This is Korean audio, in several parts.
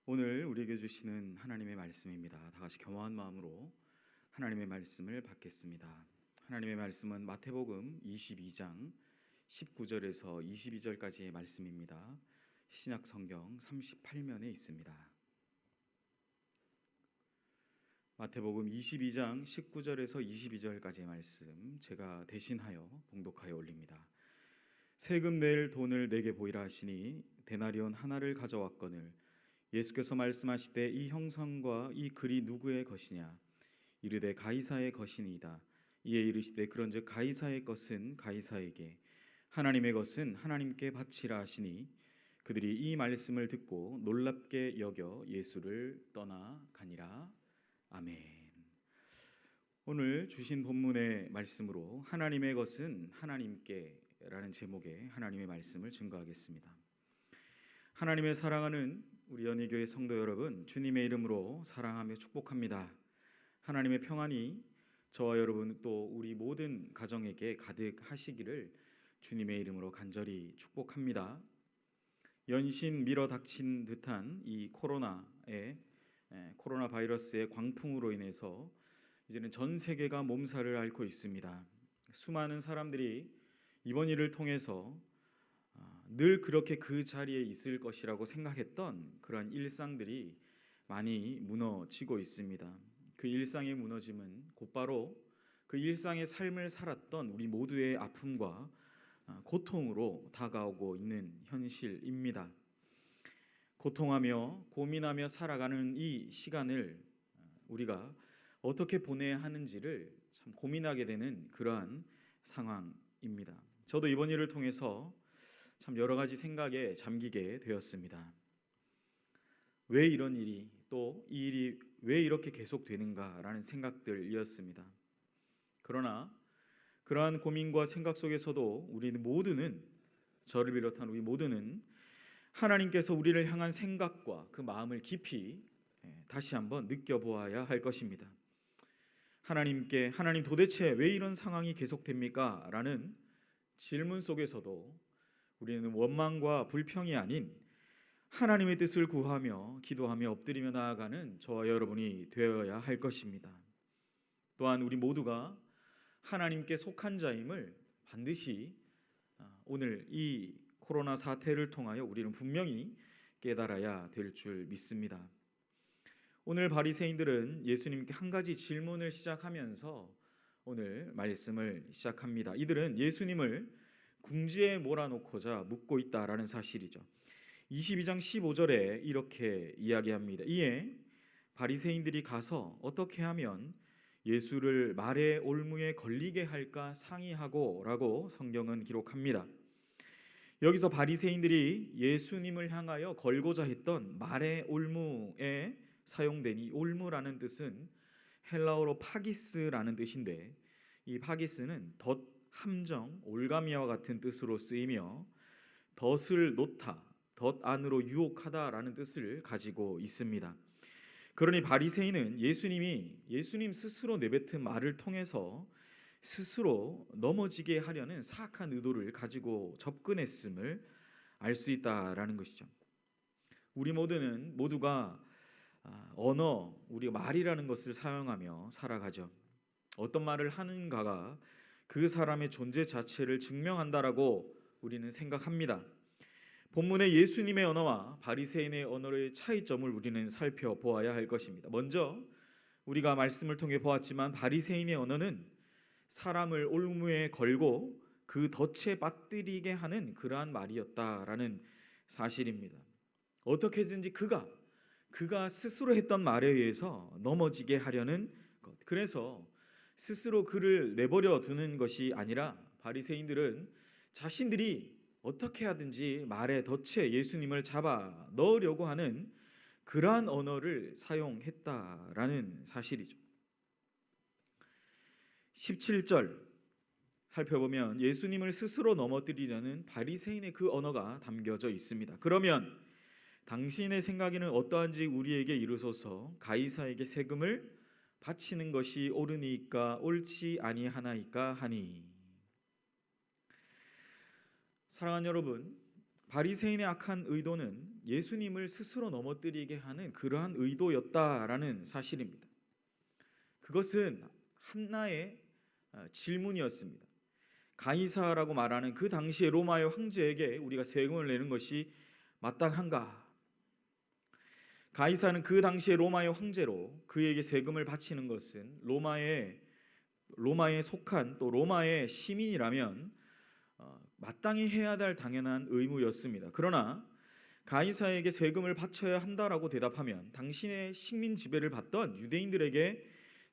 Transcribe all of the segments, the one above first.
오늘 우리에게 주시는 하나님의 말씀입니다. 다 같이 겸허한 마음으로 하나님의 말씀을 받겠습니다. 하나님의 말씀은 마태복음 22장 19절에서 22절까지의 말씀입니다. 신약 성경 38면에 있습니다. 마태복음 22장 19절에서 22절까지의 말씀 제가 대신하여 봉독하여 올립니다. 세금 낼 돈을 내게 보이라 하시니 데나리온 하나를 가져왔거늘 예수께서 말씀하시되 이 형상과 이 글이 누구의 것이냐 이르되 가이사의 것이니이다. 이에 이르시되 그런즉 가이사의 것은 가이사에게 하나님의 것은 하나님께 바치라 하시니 그들이 이 말씀을 듣고 놀랍게 여겨 예수를 떠나가니라. 아멘. 오늘 주신 본문의 말씀으로 하나님의 것은 하나님께 라는 제목의 하나님의 말씀을 증거하겠습니다. 하나님의 사랑하는 우리 연희교회 성도 여러분, 주님의 이름으로 사랑하며 축복합니다. 하나님의 평안이 저와 여러분 또 우리 모든 가정에게 가득하시기를 주님의 이름으로 간절히 축복합니다. 연신 밀어 닥친 듯한 이 코로나 바이러스의 광풍으로 인해서 이제는 전 세계가 몸살을 앓고 있습니다. 수많은 사람들이 이번 일을 통해서 늘 그렇게 그 자리에 있을 것이라고 생각했던 그러한 일상들이 많이 무너지고 있습니다. 그 일상의 무너짐은 곧바로 그 일상의 삶을 살았던 우리 모두의 아픔과 고통으로 다가오고 있는 현실입니다. 고통하며 고민하며 살아가는 이 시간을 우리가 어떻게 보내야 하는지를 참 고민하게 되는 그러한 상황입니다. 저도 이번 일을 통해서 참 여러 가지 생각에 잠기게 되었습니다. 왜 이런 일이 또 이 일이 왜 이렇게 계속되는가라는 생각들이었습니다. 그러나 그러한 고민과 생각 속에서도 우리는 모두는 저를 비롯한 우리 모두는 하나님께서 우리를 향한 생각과 그 마음을 깊이 다시 한번 느껴보아야 할 것입니다. 하나님 도대체 왜 이런 상황이 계속됩니까? 라는 질문 속에서도 우리는 원망과 불평이 아닌 하나님의 뜻을 구하며 기도하며 엎드리며 나아가는 저와 여러분이 되어야 할 것입니다. 또한 우리 모두가 하나님께 속한 자임을 반드시 오늘 이 코로나 사태를 통하여 우리는 분명히 깨달아야 될 줄 믿습니다. 오늘 바리새인들은 예수님께 한 가지 질문을 시작하면서 오늘 말씀을 시작합니다. 이들은 예수님을 궁지에 몰아놓고자 묻고 있다라는 사실이죠. 22장 15절에 이렇게 이야기합니다. 이에 바리새인들이 가서 어떻게 하면 예수를 말의 올무에 걸리게 할까 상의하고 라고 성경은 기록합니다. 여기서 바리새인들이 예수님을 향하여 걸고자 했던 말의 올무에 사용된 이 올무라는 뜻은 헬라어로 파기스라는 뜻인데 이 파기스는 덫, 함정, 올가미와 같은 뜻으로 쓰이며 덫을 놓다, 덫 안으로 유혹하다라는 뜻을 가지고 있습니다. 그러니 바리새인은 예수님 스스로 내뱉은 말을 통해서 스스로 넘어지게 하려는 사악한 의도를 가지고 접근했음을 알 수 있다라는 것이죠. 우리 모두가 언어, 우리 말이라는 것을 사용하며 살아가죠. 어떤 말을 하는가가 그 사람의 존재 자체를 증명한다라고 우리는 생각합니다. 본문의 예수님의 언어와 바리새인의 언어의 차이점을 우리는 살펴보아야 할 것입니다. 먼저 우리가 말씀을 통해 보았지만 바리새인의 언어는 사람을 올무에 걸고 그 덫에 빠뜨리게 하는 그러한 말이었다라는 사실입니다. 어떻게든지 그가 스스로 했던 말에 의해서 넘어지게 하려는 것. 그래서 스스로 그를 내버려 두는 것이 아니라 바리새인들은 자신들이 어떻게 하든지 말의 덫에 예수님을 잡아 넣으려고 하는 그러한 언어를 사용했다라는 사실이죠. 17절 살펴보면 예수님을 스스로 넘어뜨리려는 바리새인의 그 언어가 담겨져 있습니다. 그러면 당신의 생각에는 어떠한지 우리에게 이르소서. 가이사에게 세금을 바치는 것이 옳으니까 옳지 아니하나이까 하니. 사랑하는 여러분, 바리새인의 악한 의도는 예수님을 스스로 넘어뜨리게 하는 그러한 의도였다라는 사실입니다. 그것은 한나의 질문이었습니다. 가이사라고 말하는 그 당시의 로마의 황제에게 우리가 세금을 내는 것이 마땅한가? 가이사는 그 당시의 로마의 황제로 그에게 세금을 바치는 것은 로마에 속한 또 로마의 시민이라면 마땅히 해야 될 당연한 의무였습니다. 그러나 가이사에게 세금을 바쳐야 한다라고 대답하면 당신의 식민 지배를 받던 유대인들에게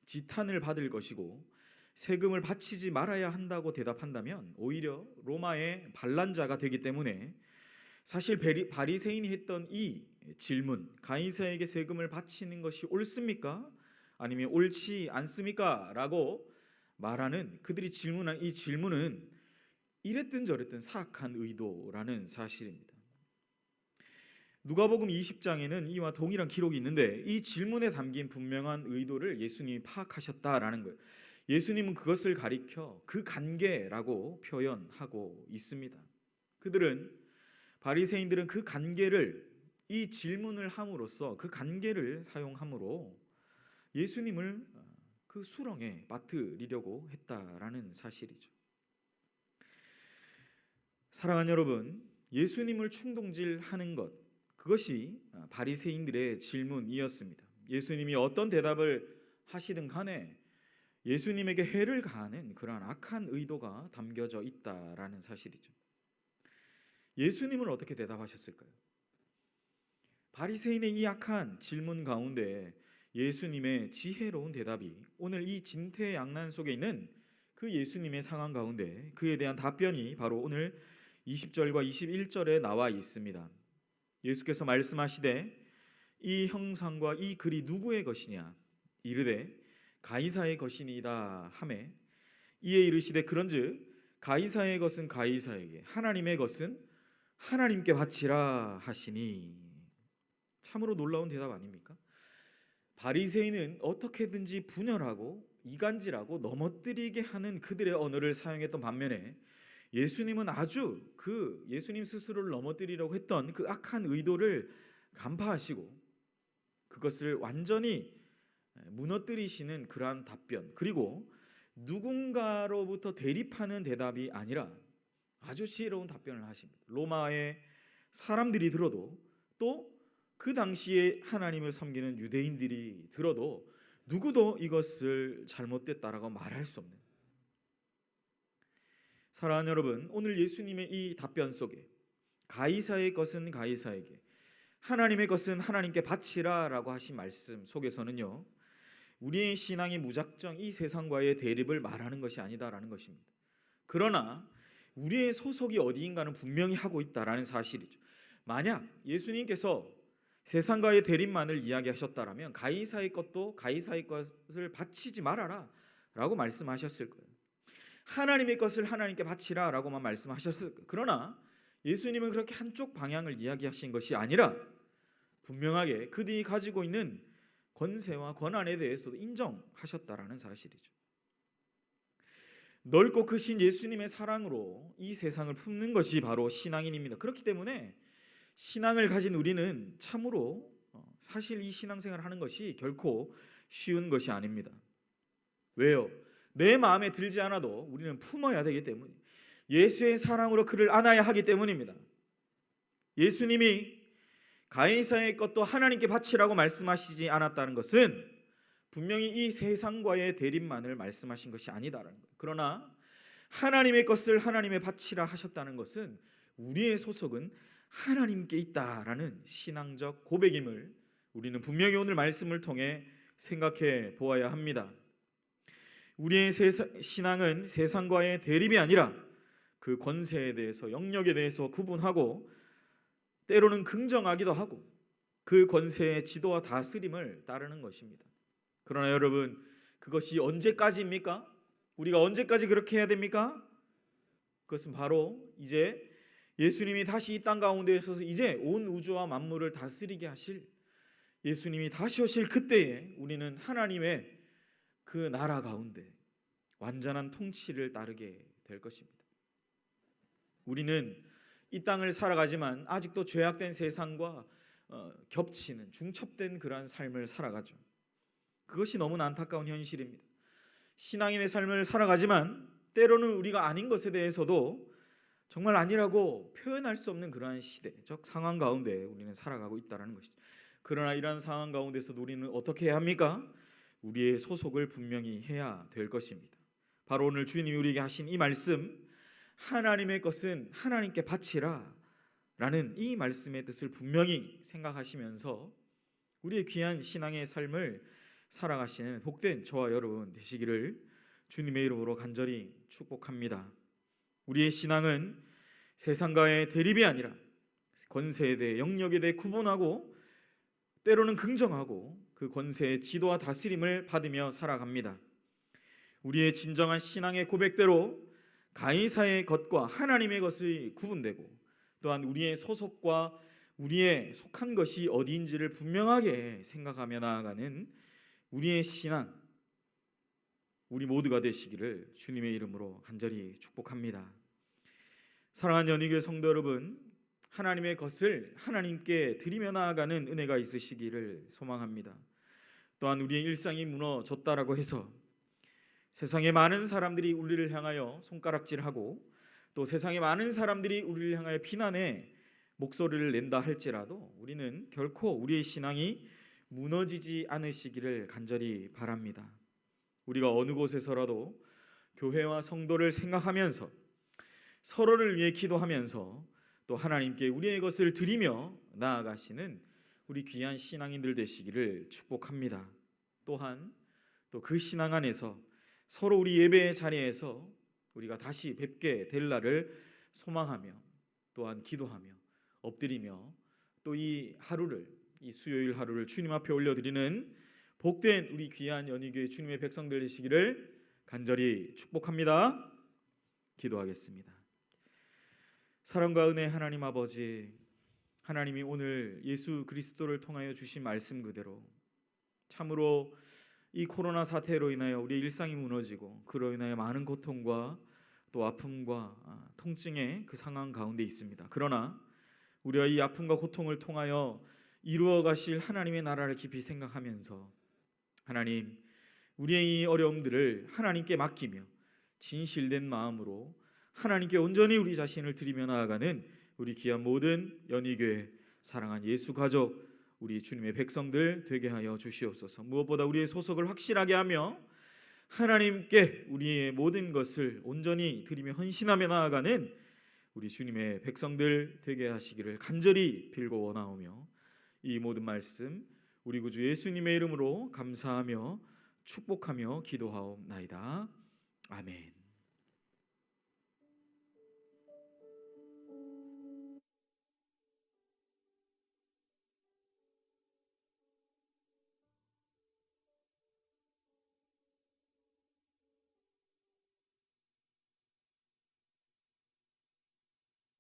지탄을 받을 것이고, 세금을 바치지 말아야 한다고 대답한다면 오히려 로마의 반란자가 되기 때문에 사실 바리새인이 했던 이 질문, 가이사에게 세금을 바치는 것이 옳습니까? 아니면 옳지 않습니까? 라고 말하는 그들이 질문한 이 질문은 이랬든 저랬든 사악한 의도라는 사실입니다. 누가복음 20장에는 이와 동일한 기록이 있는데 이 질문에 담긴 분명한 의도를 예수님이 파악하셨다라는 거예요. 예수님은 그것을 가리켜 그 관계라고 표현하고 있습니다. 바리새인들은 그 관계를, 이 질문을 함으로써 그 관계를 사용함으로 예수님을 그 수렁에 빠뜨리려고 했다라는 사실이죠. 사랑하는 여러분, 예수님을 충동질하는 것, 그것이 바리새인들의 질문이었습니다. 예수님이 어떤 대답을 하시든 간에 예수님에게 해를 가하는 그러한 악한 의도가 담겨져 있다라는 사실이죠. 예수님은 어떻게 대답하셨을까요? 바리새인의 이 악한 질문 가운데 예수님의 지혜로운 대답이 오늘 이 진퇴양난 속에 있는 그 예수님의 상황 가운데 그에 대한 답변이 바로 오늘 20절과 21절에 나와 있습니다. 예수께서 말씀하시되 이 형상과 이 글이 누구의 것이냐? 이르되 가이사의 것이니이다 하매, 이에 이르시되 그런즉 가이사의 것은 가이사에게, 하나님의 것은 하나님께 바치라 하시니. 참으로 놀라운 대답 아닙니까? 바리새인은 어떻게든지 분열하고 이간질하고 넘어뜨리게 하는 그들의 언어를 사용했던 반면에 예수님은 아주 예수님 스스로를 넘어뜨리려고 했던 그 악한 의도를 간파하시고 그것을 완전히 무너뜨리시는 그러한 답변, 그리고 누군가로부터 대립하는 대답이 아니라 아주 지혜로운 답변을 하십니다. 로마의 사람들이 들어도, 또 그 당시에 하나님을 섬기는 유대인들이 들어도 누구도 이것을 잘못됐다라고 말할 수 없는. 사랑하는 여러분, 오늘 예수님의 이 답변 속에 가이사의 것은 가이사에게, 하나님의 것은 하나님께 바치라 라고 하신 말씀 속에서는요, 우리의 신앙이 무작정 이 세상과의 대립을 말하는 것이 아니다라는 것입니다. 그러나 우리의 소속이 어디인가는 분명히 하고 있다라는 사실이죠. 만약 예수님께서 세상과의 대립만을 이야기하셨다라면 가이사의 것도 가이사의 것을 바치지 말아라 라고 말씀하셨을 거예요. 하나님의 것을 하나님께 바치라 라고만 말씀하셨을 거예요. 그러나 예수님은 그렇게 한쪽 방향을 이야기하신 것이 아니라 분명하게 그들이 가지고 있는 권세와 권한에 대해서도 인정하셨다라는 사실이죠. 넓고 크신 예수님의 사랑으로 이 세상을 품는 것이 바로 신앙인입니다. 그렇기 때문에 신앙을 가진 우리는 참으로 사실 이 신앙생활을 하는 것이 결코 쉬운 것이 아닙니다. 왜요? 내 마음에 들지 않아도 우리는 품어야 되기 때문에, 예수의 사랑으로 그를 안아야 하기 때문입니다. 예수님이 가이사의 것도 하나님께 바치라고 말씀하시지 않았다는 것은 분명히 이 세상과의 대립만을 말씀하신 것이 아니다라는 거예요. 그러나 하나님의 것을 하나님에 바치라 하셨다는 것은 우리의 소속은 하나님께 있다라는 신앙적 고백임을 우리는 분명히 오늘 말씀을 통해 생각해 보아야 합니다. 우리의 신앙은 세상과의 대립이 아니라 그 권세에 대해서, 영역에 대해서 구분하고 때로는 긍정하기도 하고 그 권세의 지도와 다스림을 따르는 것입니다. 그러나 여러분, 그것이 언제까지입니까? 우리가 언제까지 그렇게 해야 됩니까? 그것은 바로 이제 예수님이 다시 이 땅 가운데 있어서 이제 온 우주와 만물을 다스리게 하실, 예수님이 다시 오실 그때에 우리는 하나님의 그 나라 가운데 완전한 통치를 따르게 될 것입니다. 우리는 이 땅을 살아가지만 아직도 죄악된 세상과 겹치는 중첩된 그러한 삶을 살아가죠. 그것이 너무나 안타까운 현실입니다. 신앙인의 삶을 살아가지만 때로는 우리가 아닌 것에 대해서도 정말 아니라고 표현할 수 없는 그러한 시대적 상황 가운데 우리는 살아가고 있다는 것이죠. 그러나 이러한 상황 가운데서 우리는 어떻게 해야 합니까? 우리의 소속을 분명히 해야 될 것입니다. 바로 오늘 주님이 우리에게 하신 이 말씀, 하나님의 것은 하나님께 바치라 라는 이 말씀의 뜻을 분명히 생각하시면서 우리의 귀한 신앙의 삶을 살아가시는 복된 저와 여러분 되시기를 주님의 이름으로 간절히 축복합니다. 우리의 신앙은 세상과의 대립이 아니라 권세에 대해, 영역에 대해 구분하고 때로는 긍정하고 그 권세의 지도와 다스림을 받으며 살아갑니다. 우리의 진정한 신앙의 고백대로 가이사의 것과 하나님의 것이 구분되고 또한 우리의 소속과 우리의 속한 것이 어디인지를 분명하게 생각하며 나아가는 우리의 신앙, 우리 모두가 되시기를 주님의 이름으로 간절히 축복합니다. 사랑하는 연희교회 성도 여러분, 하나님의 것을 하나님께 드리며 나아가는 은혜가 있으시기를 소망합니다. 또한 우리의 일상이 무너졌다라고 해서 세상의 많은 사람들이 우리를 향하여 손가락질하고 또 세상의 많은 사람들이 우리를 향하여 비난의 목소리를 낸다 할지라도 우리는 결코 우리의 신앙이 무너지지 않으시기를 간절히 바랍니다. 우리가 어느 곳에서라도 교회와 성도를 생각하면서 서로를 위해 기도하면서 또 하나님께 우리의 것을 드리며 나아가시는 우리 귀한 신앙인들 되시기를 축복합니다. 또한 또 그 신앙 안에서 서로 우리 예배의 자리에서 우리가 다시 뵙게 될 날을 소망하며 또한 기도하며 엎드리며 또 이 하루를, 이 수요일 하루를 주님 앞에 올려드리는 복된 우리 귀한 연희교회 주님의 백성들 되시기를 간절히 축복합니다. 기도하겠습니다. 사랑과 은혜 하나님 아버지, 하나님이 오늘 예수 그리스도를 통하여 주신 말씀 그대로 참으로 이 코로나 사태로 인하여 우리의 일상이 무너지고 그로 인하여 많은 고통과 또 아픔과 통증의 그 상황 가운데 있습니다. 그러나 우리가 이 아픔과 고통을 통하여 이루어 가실 하나님의 나라를 깊이 생각하면서 하나님, 우리의 이 어려움들을 하나님께 맡기며 진실된 마음으로 하나님께 온전히 우리 자신을 드리며 나아가는 우리 귀한 모든 연희교회 사랑한 예수 가족 우리 주님의 백성들 되게 하여 주시옵소서. 무엇보다 우리의 소속을 확실하게 하며 하나님께 우리의 모든 것을 온전히 드리며 헌신하며 나아가는 우리 주님의 백성들 되게 하시기를 간절히 빌고 원하오며 이 모든 말씀 우리 구주 예수님의 이름으로 감사하며 축복하며 기도하옵나이다. 아멘.